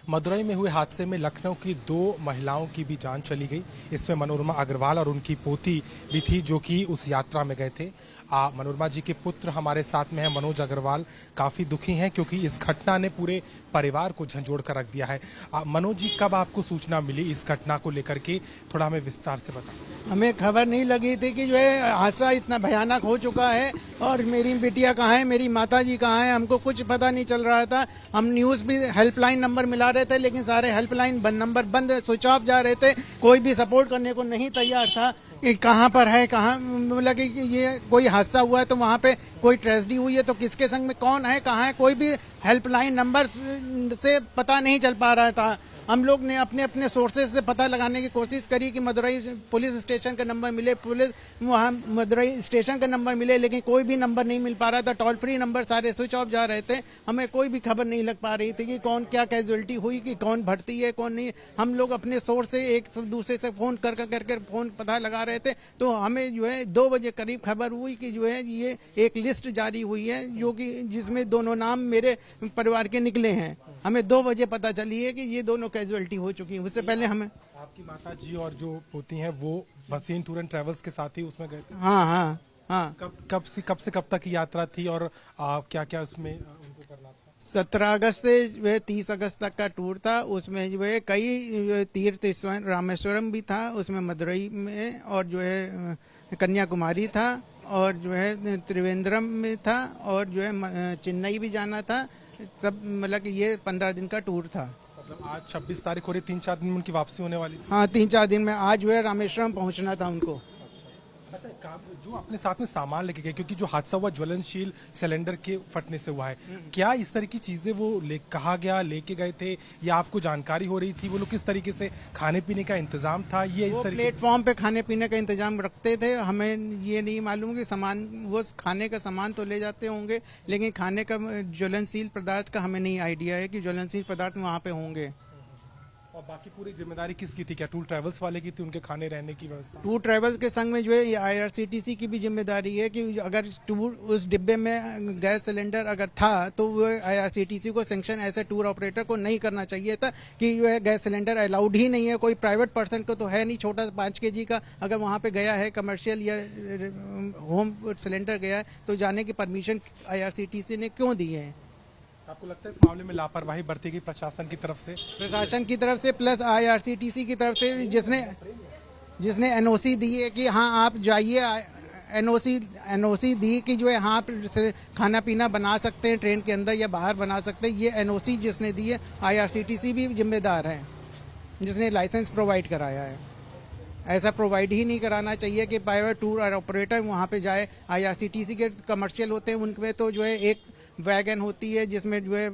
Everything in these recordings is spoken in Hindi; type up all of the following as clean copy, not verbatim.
मदुरई में हुए हादसे में लखनऊ की 2 महिलाओं की भी जान चली गई। इसमें मनोरमा अग्रवाल और उनकी पोती भी थी जो कि उस यात्रा में गए थे। मनोरमा जी के पुत्र हमारे साथ में है मनोज अग्रवाल, काफी दुखी हैं क्योंकि इस घटना ने पूरे परिवार को झंझोड़ कर रख दिया है। मनोज जी, कब आपको सूचना मिली इस घटना को लेकर के, थोड़ा हमें विस्तार से बताएं। हमें खबर नहीं लगी थी कि जो है हादसा इतना भयानक हो चुका है और मेरी बिटिया कहाँ है, मेरी माता जी कहाँ है, हमको कुछ पता नहीं चल रहा था। हम न्यूज़ भी हेल्पलाइन नंबर मिला रहे थे लेकिन सारे हेल्पलाइन नंबर बंद, स्विच ऑफ जा रहे थे। कोई भी सपोर्ट करने को नहीं तैयार था कि कहाँ पर है, कहाँ, मतलब कि ये कोई हादसा हुआ है तो वहाँ पे कोई ट्रेजेडी हुई है तो किसके संग में कौन है, कहाँ है, कोई भी हेल्पलाइन नंबर से पता नहीं चल पा रहा था। हम लोग ने अपने अपने सोर्सेज से पता लगाने की कोशिश करी कि मदुरई पुलिस स्टेशन का नंबर मिले, पुलिस वहाँ मदुरई स्टेशन का नंबर मिले, लेकिन कोई भी नंबर नहीं मिल पा रहा था। टोल फ्री नंबर सारे स्विच ऑफ जा रहे थे। हमें कोई भी खबर नहीं लग पा रही थी कि कौन क्या कैजुअलिटी हुई, कि कौन भर्ती है कौन नहीं। हम लोग अपने सोर्स से एक दूसरे से फोन करके फोन पता लगा रहे थे तो हमें जो है 2 बजे करीब खबर हुई कि जो है ये एक लिस्ट जारी हुई है जो कि जिसमें दोनों नाम मेरे परिवार के निकले हैं। हमें 2 बजे पता चली है कि ये दोनों कैजुअलिटी हो चुकी है। उससे पहले हमें आपकी माता जी और जो पोती हैं वो भसीन टूर एंड ट्रेवल्स के साथ ही उसमें गए थे। हाँ। कब से कब तक की यात्रा थी और क्या क्या उसमें उनको करना था? 17 अगस्त से जो है 30 अगस्त तक का टूर था। उसमें जो है कई तीर्थ स्थल, रामेश्वरम भी था उसमें, मदुरई में, और जो है कन्याकुमारी था, और जो है त्रिवेंद्रम में था, और जो है चेन्नई भी जाना था। सब मतलब कि ये 15 दिन का टूर था। मतलब आज 26 तारीख हो रही, 3-4 दिन में उनकी वापसी होने वाली थी। हाँ, 3-4 दिन में। आज जो है रामेश्वरम पहुंचना था उनको। अच्छा, जो अपने साथ में सामान लेके गए, क्योंकि जो हादसा हुआ ज्वलनशील सिलेंडर के फटने से हुआ है, क्या इस तरह की चीजें वो कहा गया लेके गए थे या आपको जानकारी हो रही थी? वो लोग किस तरीके से खाने पीने का इंतजाम था? ये इस तरीके प्लेटफॉर्म पे खाने पीने का इंतजाम रखते थे। हमें ये नहीं मालूम कि सामान, वो खाने का सामान तो ले जाते होंगे लेकिन खाने का ज्वलनशील पदार्थ का हमें नहीं आइडिया है कि ज्वलनशील पदार्थ वहाँ पे होंगे। और बाकी पूरी जिम्मेदारी किसकी थी? क्या टूर ट्रैवल्स वाले की थी, उनके खाने रहने की व्यवस्था? टूर ट्रैवल्स के संग में जो है IRCTC की भी जिम्मेदारी है कि अगर टूर उस डिब्बे में गैस सिलेंडर अगर था तो वो IRCTC को सैंक्शन ऐसे टूर ऑपरेटर को नहीं करना चाहिए था कि जो है गैस सिलेंडर अलाउड ही नहीं है। कोई प्राइवेट पर्सन को तो है नहीं, छोटा 5 kg का अगर वहाँ पे गया है, कमर्शियल या होम सिलेंडर गया है तो जाने की परमिशन IRCTC ने क्यों दी है? आपको लगता है इस मामले में लापरवाही बरती गई प्रशासन की तरफ से? प्रशासन की तरफ से प्लस IRCTC की तरफ से, जिसने NOC दी है कि हाँ आप जाइए, NOC दी कि जो है हाँ आप खाना पीना बना सकते हैं ट्रेन के अंदर या बाहर बना सकते हैं। ये NOC जिसने दी है, IRCTC भी जिम्मेदार है जिसने लाइसेंस प्रोवाइड कराया है। ऐसा प्रोवाइड ही नहीं कराना चाहिए कि प्राइवेट टूर और ऑपरेटर वहाँ पे जाए। IRCTC के कमर्शियल होते हैं, उनमें तो जो है एक वैगन होती है जिसमें जो है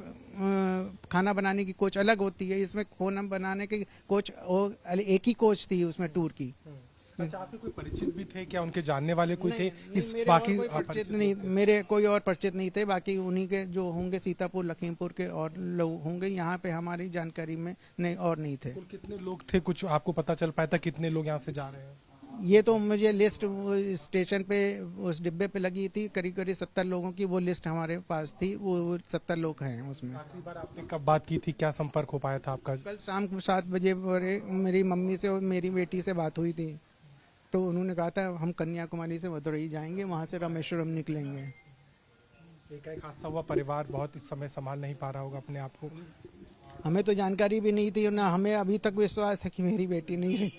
खाना बनाने की कोच अलग होती है। इसमें खाना बनाने की कोच एक ही कोच थी उसमें टूर की। अच्छा, आपके कोई परिचित भी थे क्या? उनके जानने वाले कोई थे? मेरे बाकी कोई परिचित नहीं, मेरे कोई और परिचित नहीं थे। बाकी उन्हीं के जो होंगे सीतापुर लखीमपुर के और लोग होंगे, यहाँ पे हमारी जानकारी में नहीं और नहीं थे। कितने लोग थे, कुछ आपको पता चल पाया था कितने लोग यहाँ से जा रहे हैं? ये तो मुझे लिस्ट स्टेशन पे उस डिब्बे पे लगी थी, करीब 70 लोगों की वो लिस्ट हमारे पास थी। वो 70 लोग हैं उसमें। आखिरी बार आपने कब बात की थी, क्या संपर्क हो पाया था आपका? कल शाम को 7 बजे मेरी मम्मी से और मेरी बेटी से बात हुई थी तो उन्होंने कहा था हम कन्याकुमारी से मदुरई जाएंगे, वहाँ से रामेश्वरम निकलेंगे। एक हादसा हुआ, परिवार बहुत इस समय संभाल नहीं पा रहा होगा अपने आप को। हमें तो जानकारी भी नहीं थी, ना हमें अभी तक विश्वास है कि मेरी बेटी नहीं रही।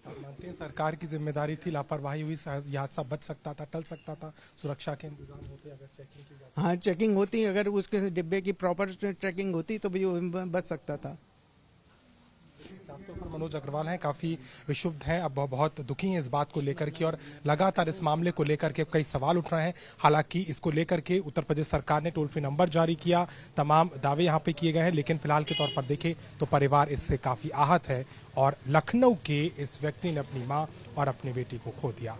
मानते हैं सरकार की जिम्मेदारी थी, लापरवाही हुई, यह हादसा बच सकता था, टल सकता था, सुरक्षा के इंतजाम होते अगर चेकिंग की जाती। हाँ, चेकिंग होती, अगर उसके डिब्बे की प्रॉपर ट्रैकिंग होती तो भी बच सकता था। मनोज अग्रवाल हैं, काफी विक्षुब्ध हैं, अब बहुत दुखी हैं इस बात को लेकर के और लगातार इस मामले को लेकर के कई सवाल उठ रहे हैं। हालांकि इसको लेकर के उत्तर प्रदेश सरकार ने टोल फ्री नंबर जारी किया, तमाम दावे यहाँ पे किए गए हैं, लेकिन फिलहाल के तौर पर देखें तो परिवार इससे काफी आहत है और लखनऊ के इस व्यक्ति ने अपनी मां और अपनी बेटी को खो दिया।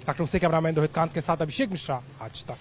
लखनऊ से कैमरामैन रोहित कांत के साथ अभिषेक मिश्रा, आज तक।